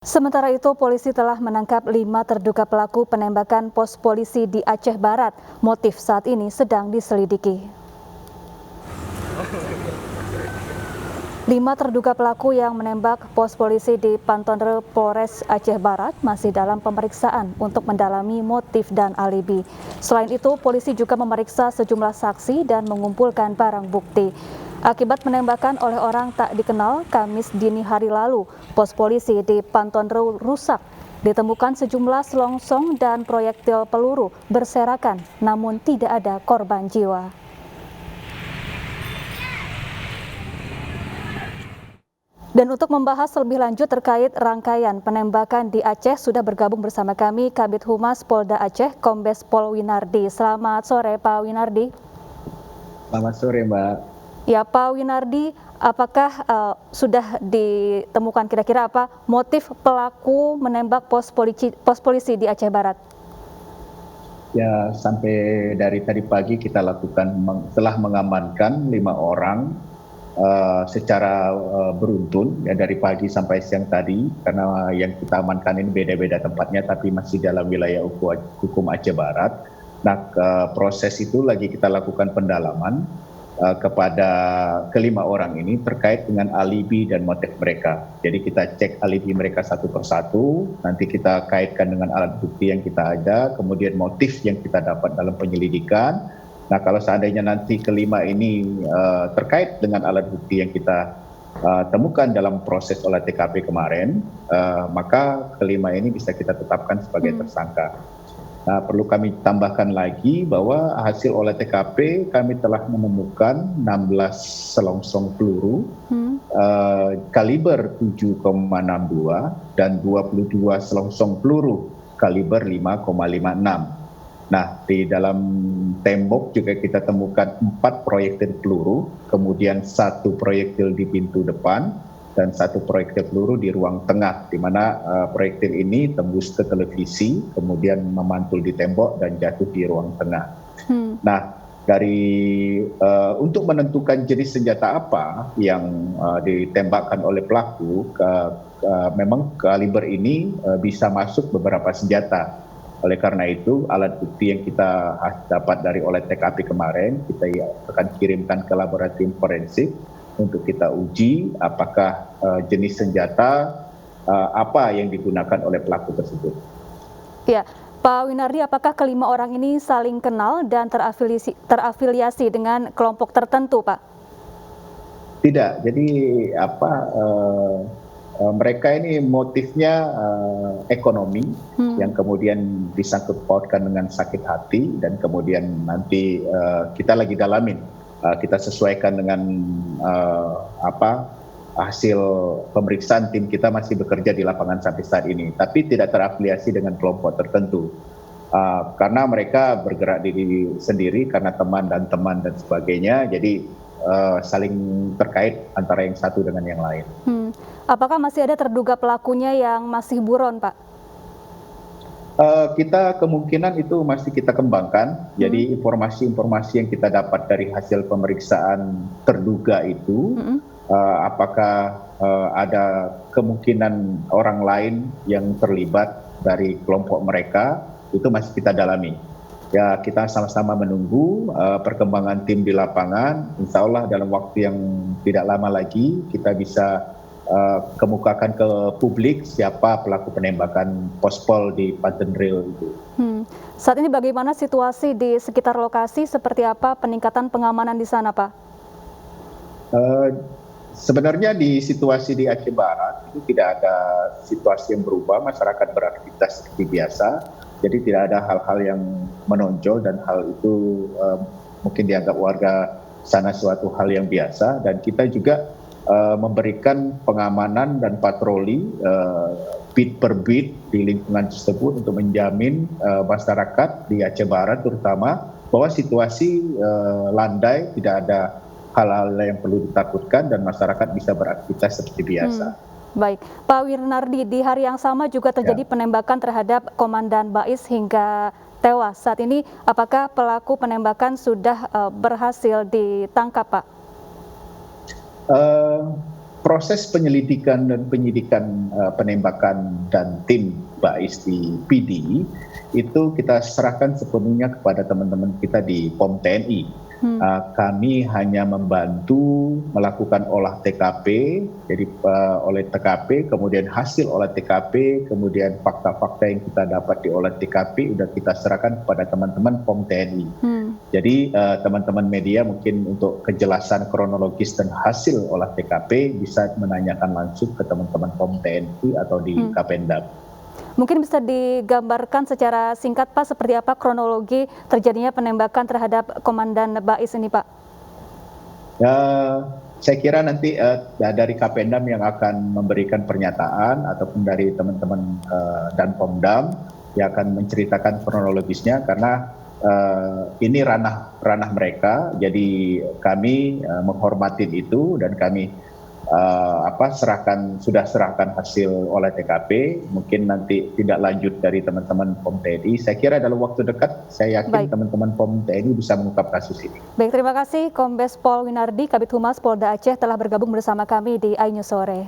Sementara itu, polisi telah menangkap 5 terduga pelaku penembakan pos polisi di Aceh Barat. Motif saat ini sedang diselidiki. 5 terduga pelaku yang menembak pos polisi di Pantonre Polres Aceh Barat masih dalam pemeriksaan untuk mendalami motif dan alibi. Selain itu, polisi juga memeriksa sejumlah saksi dan mengumpulkan barang bukti. Akibat penembakan oleh orang tak dikenal Kamis dini hari lalu, pos polisi di Pantonre rusak. Ditemukan sejumlah selongsong dan proyektil peluru berserakan, namun tidak ada korban jiwa. Dan untuk membahas lebih lanjut terkait rangkaian penembakan di Aceh, sudah bergabung bersama kami Kabid Humas Polda Aceh, Kombes Pol Winardi. Selamat sore, Pak Winardi. Selamat sore, Mbak. Ya, Pak Winardi, apakah sudah ditemukan kira-kira apa motif pelaku menembak pos polisi di Aceh Barat? Ya, sampai dari tadi pagi kita lakukan telah mengamankan 5 orang secara beruntun ya, dari pagi sampai siang tadi, karena yang kita amankan ini beda-beda tempatnya tapi masih dalam wilayah hukum Aceh Barat. Nah, proses itu lagi kita lakukan pendalaman kepada kelima orang ini terkait dengan alibi dan motif mereka. Jadi kita cek alibi mereka satu persatu, nanti kita kaitkan dengan alat bukti yang kita ada, kemudian motif yang kita dapat dalam penyelidikan. Nah, kalau seandainya nanti kelima ini terkait dengan alat bukti yang kita temukan dalam proses olah TKP kemarin, maka kelima ini bisa kita tetapkan sebagai tersangka. Nah, perlu kami tambahkan lagi bahwa hasil olah TKP kami telah menemukan 16 selongsong peluru kaliber 7,62 dan 22 selongsong peluru kaliber 5,56. Nah, di dalam tembok juga kita temukan 4 proyektil peluru, kemudian 1 proyektil di pintu depan, dan 1 proyektil peluru di ruang tengah, di mana proyektil ini tembus ke televisi, kemudian memantul di tembok dan jatuh di ruang tengah. Nah, untuk menentukan jenis senjata apa yang ditembakkan oleh pelaku, memang kaliber ini bisa masuk beberapa senjata. Oleh karena itu, alat bukti yang kita dapat dari olah TKP kemarin, kita akan kirimkan ke laboratorium forensik untuk kita uji apakah jenis senjata apa yang digunakan oleh pelaku tersebut. Ya, Pak Winardi, apakah kelima orang ini saling kenal dan terafiliasi dengan kelompok tertentu, Pak? Tidak, jadi mereka ini motifnya ekonomi yang kemudian disangkut pautkan dengan sakit hati, dan kemudian nanti kita lagi dalamin, kita sesuaikan dengan hasil pemeriksaan tim kita masih bekerja di lapangan sampai saat ini, tapi tidak terafiliasi dengan kelompok tertentu. Karena mereka bergerak diri sendiri karena teman dan sebagainya, jadi saling terkait antara yang satu dengan yang lain. Apakah masih ada terduga pelakunya yang masih buron, Pak? Kita kemungkinan itu masih kita kembangkan. Jadi informasi-informasi yang kita dapat dari hasil pemeriksaan terduga itu, apakah ada kemungkinan orang lain yang terlibat dari kelompok mereka, itu masih kita dalami. Ya, kita sama-sama menunggu perkembangan tim di lapangan. Insya Allah dalam waktu yang tidak lama lagi kita bisa kemukakan ke publik siapa pelaku penembakan pospol di Pantonre itu. Saat ini bagaimana situasi di sekitar lokasi, seperti apa peningkatan pengamanan di sana, Pak? Sebenarnya di situasi di Aceh Barat itu tidak ada situasi yang berubah, masyarakat beraktivitas seperti biasa, jadi tidak ada hal-hal yang menonjol, dan hal itu mungkin dianggap warga sana suatu hal yang biasa, dan kita juga memberikan pengamanan dan patroli beat per beat di lingkungan tersebut untuk menjamin masyarakat di Aceh Barat terutama bahwa situasi landai, tidak ada hal-hal yang perlu ditakutkan dan masyarakat bisa beraktivitas seperti biasa. Baik, Pak Winardi, di hari yang sama juga terjadi penembakan terhadap Komandan Bais hingga tewas. Saat ini apakah pelaku penembakan sudah berhasil ditangkap, Pak? proses penyelidikan dan penyidikan penembakan dan tim BAIS di PD itu kita serahkan sepenuhnya kepada teman-teman kita di POM TNI. Kami hanya membantu melakukan olah TKP, jadi oleh TKP, kemudian hasil olah TKP, kemudian fakta-fakta yang kita dapat di olah TKP sudah kita serahkan kepada teman-teman POM TNI. Jadi teman-teman media mungkin untuk kejelasan kronologis dan hasil olah TKP bisa menanyakan langsung ke teman-teman POM TNI atau di Kapendam. Mungkin bisa digambarkan secara singkat Pak, seperti apa kronologi terjadinya penembakan terhadap Komandan BAIS ini Pak? Saya kira nanti dari Kapendam yang akan memberikan pernyataan ataupun dari teman-teman dan Pomdam yang akan menceritakan kronologisnya, karena ini ranah mereka, jadi kami menghormati itu dan kami sudah serahkan hasil olah TKP. Mungkin nanti tidak lanjut dari teman-teman POM TNI. Saya kira dalam waktu dekat saya yakin teman-teman POM TNI bisa mengungkap kasus ini. Baik, terima kasih Kombes Pol Winardi, Kabid Humas Polda Aceh telah bergabung bersama kami di iNews Sore.